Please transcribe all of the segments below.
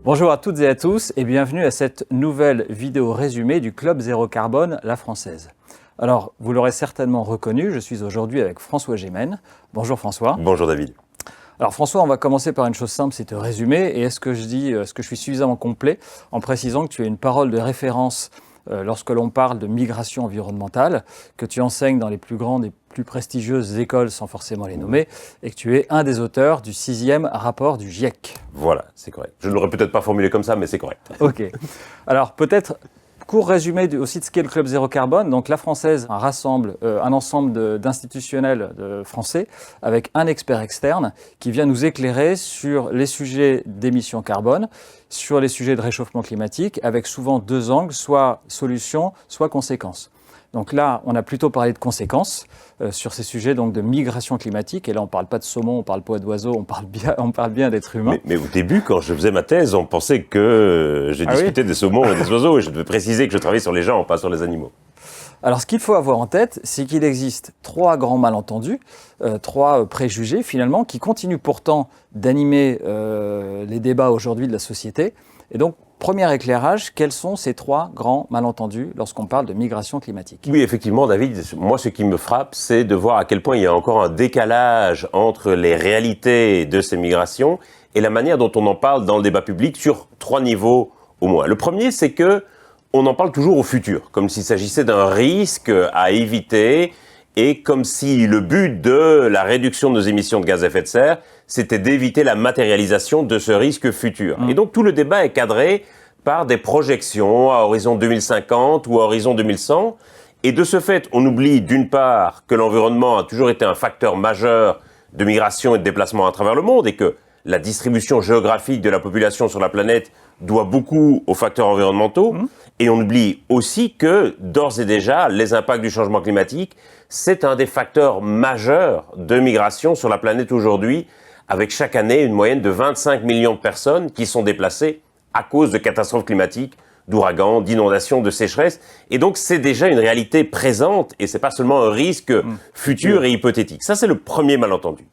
Bonjour à toutes et à tous et bienvenue à cette nouvelle vidéo résumée du Club Zéro Carbone, la Française. Alors, vous l'aurez certainement reconnu, je suis aujourd'hui avec François Gémen. Bonjour François. Bonjour David. Alors François, on va commencer par une chose simple, c'est te résumer. Et est-ce que je suis suffisamment complet en précisant que tu es une parole de référence lorsque l'on parle de migration environnementale, que tu enseignes dans les plus grandes et plus prestigieuses écoles sans forcément les nommer, et que tu es un des auteurs du 6e rapport du GIEC. Voilà, c'est correct. Je ne l'aurais peut-être pas formulé comme ça, mais c'est correct. Ok. Alors peut-être court résumé aussi de ce qu'est le Club Zéro Carbone. Donc la Française rassemble un ensemble d'institutionnels français avec un expert externe qui vient nous éclairer sur les sujets d'émissions carbone, sur les sujets de réchauffement climatique, avec souvent deux angles, soit solution, soit conséquences. Donc là, on a plutôt parlé de conséquences sur ces sujets donc de migration climatique. Et là, on ne parle pas de saumon, on parle pas d'oiseaux, on parle bien d'êtres humains. Mais au début, quand je faisais ma thèse, on pensait que je discutais des saumons et des oiseaux. Et je devais préciser que je travaillais sur les gens, pas sur les animaux. Alors, ce qu'il faut avoir en tête, c'est qu'il existe trois grands malentendus, trois préjugés finalement, qui continuent pourtant d'animer les débats aujourd'hui de la société. Et donc, premier éclairage, quels sont ces trois grands malentendus lorsqu'on parle de migration climatique ? Oui, effectivement, David, moi, ce qui me frappe, c'est de voir à quel point il y a encore un décalage entre les réalités de ces migrations et la manière dont on en parle dans le débat public sur trois niveaux au moins. Le premier, c'est que on en parle toujours au futur, comme s'il s'agissait d'un risque à éviter et comme si le but de la réduction de nos émissions de gaz à effet de serre, c'était d'éviter la matérialisation de ce risque futur. Et donc tout le débat est cadré par des projections à horizon 2050 ou à horizon 2100. Et de ce fait, on oublie d'une part que l'environnement a toujours été un facteur majeur de migration et de déplacement à travers le monde et que la distribution géographique de la population sur la planète doit beaucoup aux facteurs environnementaux. Et on oublie aussi que, d'ores et déjà, les impacts du changement climatique, c'est un des facteurs majeurs de migration sur la planète aujourd'hui, avec chaque année une moyenne de 25 millions de personnes qui sont déplacées à cause de catastrophes climatiques, d'ouragans, d'inondations, de sécheresses. Et donc, c'est déjà une réalité présente et c'est pas seulement un risque futur et hypothétique. Ça, c'est le premier malentendu.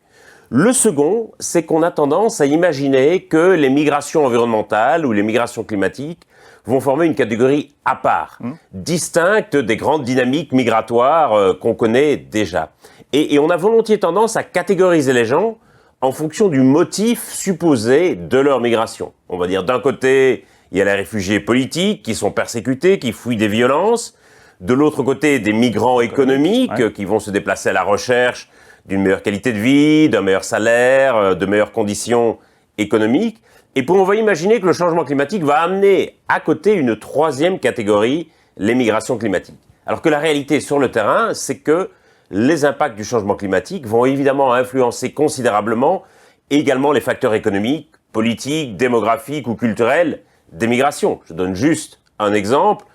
Le second, c'est qu'on a tendance à imaginer que les migrations environnementales ou les migrations climatiques vont former une catégorie à part, distincte des grandes dynamiques migratoires qu'on connaît déjà. Et on a volontiers tendance à catégoriser les gens en fonction du motif supposé de leur migration. On va dire d'un côté, il y a les réfugiés politiques qui sont persécutés, qui fuient des violences. De l'autre côté, des migrants économiques qui vont se déplacer à la recherche d'une meilleure qualité de vie, d'un meilleur salaire, de meilleures conditions économiques. Et puis on va imaginer que le changement climatique va amener à côté une troisième catégorie, les migrations climatiques. Alors que la réalité sur le terrain, c'est que les impacts du changement climatique vont évidemment influencer considérablement également les facteurs économiques, politiques, démographiques ou culturels des migrations. Je donne juste un exemple.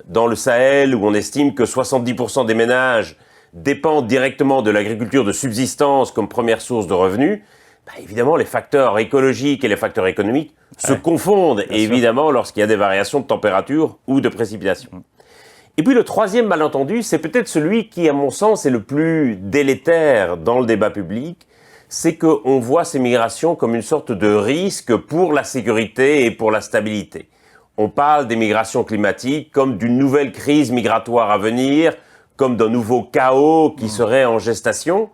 Dans le Sahel, où on estime que 70% des ménages dépendent directement de l'agriculture de subsistance comme première source de revenus, évidemment, les facteurs écologiques et les facteurs économiques se confondent, évidemment, lorsqu'il y a des variations de température ou de précipitation. Et puis le troisième malentendu, c'est peut-être celui qui, à mon sens, est le plus délétère dans le débat public, c'est qu'on voit ces migrations comme une sorte de risque pour la sécurité et pour la stabilité. On parle des migrations climatiques comme d'une nouvelle crise migratoire à venir, comme d'un nouveau chaos qui serait en gestation.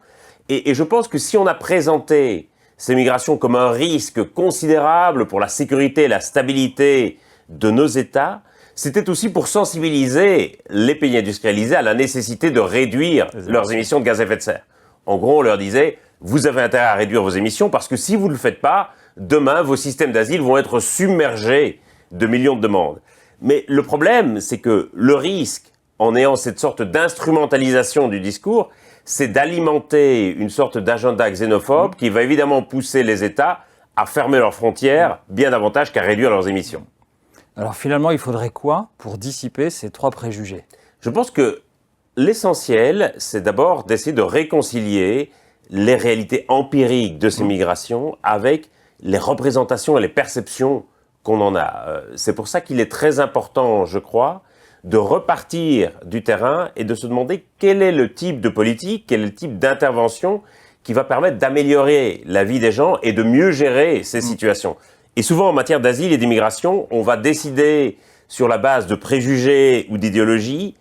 Et je pense que si on a présenté ces migrations comme un risque considérable pour la sécurité et la stabilité de nos États, c'était aussi pour sensibiliser les pays industrialisés à la nécessité de réduire leurs émissions de gaz à effet de serre. En gros, on leur disait, vous avez intérêt à réduire vos émissions parce que si vous ne le faites pas, demain, vos systèmes d'asile vont être submergés de millions de demandes. Mais le problème, c'est que le risque, en ayant cette sorte d'instrumentalisation du discours, c'est d'alimenter une sorte d'agenda xénophobe qui va évidemment pousser les États à fermer leurs frontières bien davantage qu'à réduire leurs émissions. Alors finalement, il faudrait quoi pour dissiper ces trois préjugés ? Je pense que l'essentiel, c'est d'abord d'essayer de réconcilier les réalités empiriques de ces migrations avec les représentations et les perceptions qu'on en a. C'est pour ça qu'il est très important, je crois, de repartir du terrain et de se demander quel est le type de politique, quel est le type d'intervention qui va permettre d'améliorer la vie des gens et de mieux gérer ces situations. Et souvent, en matière d'asile et d'immigration, on va décider sur la base de préjugés ou d'idéologies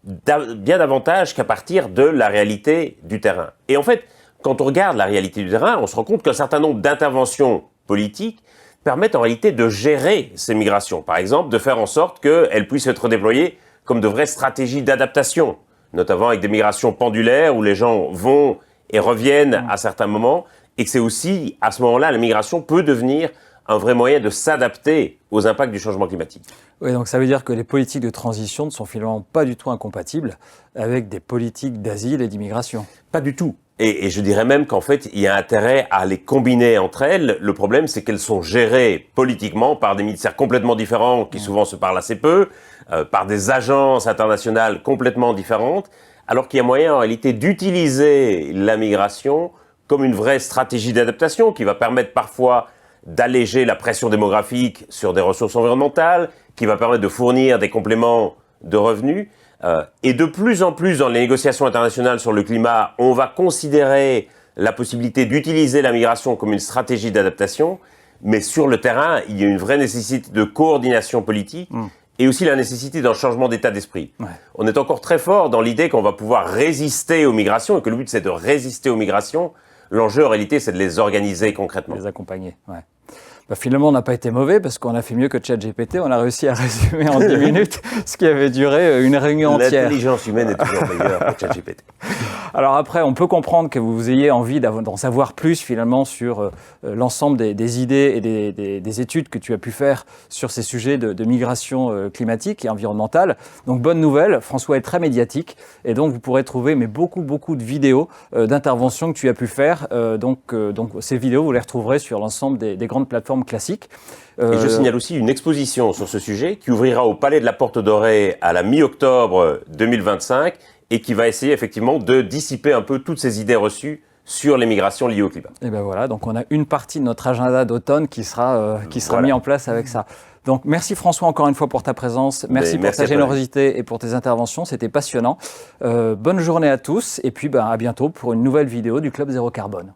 bien davantage qu'à partir de la réalité du terrain. Et en fait, quand on regarde la réalité du terrain, on se rend compte qu'un certain nombre d'interventions politiques permettent en réalité de gérer ces migrations. Par exemple, de faire en sorte qu'elles puissent être déployées comme de vraies stratégies d'adaptation, notamment avec des migrations pendulaires où les gens vont et reviennent à certains moments, et que c'est aussi, à ce moment-là, la migration peut devenir un vrai moyen de s'adapter aux impacts du changement climatique. Oui, donc ça veut dire que les politiques de transition ne sont finalement pas du tout incompatibles avec des politiques d'asile et d'immigration. Pas du tout. Et je dirais même qu'en fait, il y a intérêt à les combiner entre elles. Le problème, c'est qu'elles sont gérées politiquement par des ministères complètement différents, qui souvent se parlent assez peu, par des agences internationales complètement différentes, alors qu'il y a moyen en réalité d'utiliser la migration comme une vraie stratégie d'adaptation qui va permettre parfois d'alléger la pression démographique sur des ressources environnementales, qui va permettre de fournir des compléments de revenus. Et de plus en plus dans les négociations internationales sur le climat, on va considérer la possibilité d'utiliser la migration comme une stratégie d'adaptation, mais sur le terrain, il y a une vraie nécessité de coordination politique et aussi la nécessité d'un changement d'état d'esprit. Ouais. On est encore très fort dans l'idée qu'on va pouvoir résister aux migrations et que le but c'est de résister aux migrations. L'enjeu en réalité c'est de les organiser concrètement. Les accompagner, ouais. Bah, finalement, on n'a pas été mauvais parce qu'on a fait mieux que ChatGPT. On a réussi à résumer en 10 minutes ce qui avait duré une réunion entière. L'intelligence humaine est toujours meilleure que ChatGPT. Alors après, on peut comprendre que vous ayez envie d'en savoir plus finalement sur l'ensemble des idées et des études que tu as pu faire sur ces sujets de migration climatique et environnementale. Donc bonne nouvelle, François est très médiatique et donc vous pourrez trouver beaucoup de vidéos d'interventions que tu as pu faire. Donc ces vidéos, vous les retrouverez sur l'ensemble des grandes plateformes classique. Et je signale aussi une exposition sur ce sujet qui ouvrira au Palais de la Porte Dorée à la mi-octobre 2025 et qui va essayer effectivement de dissiper un peu toutes ces idées reçues sur les migrations liées au climat. Et ben voilà, donc on a une partie de notre agenda d'automne qui sera mis en place avec ça. Donc merci François encore une fois pour ta présence, merci pour ta générosité et pour tes interventions, c'était passionnant. Bonne journée à tous et puis à bientôt pour une nouvelle vidéo du Club Zéro Carbone.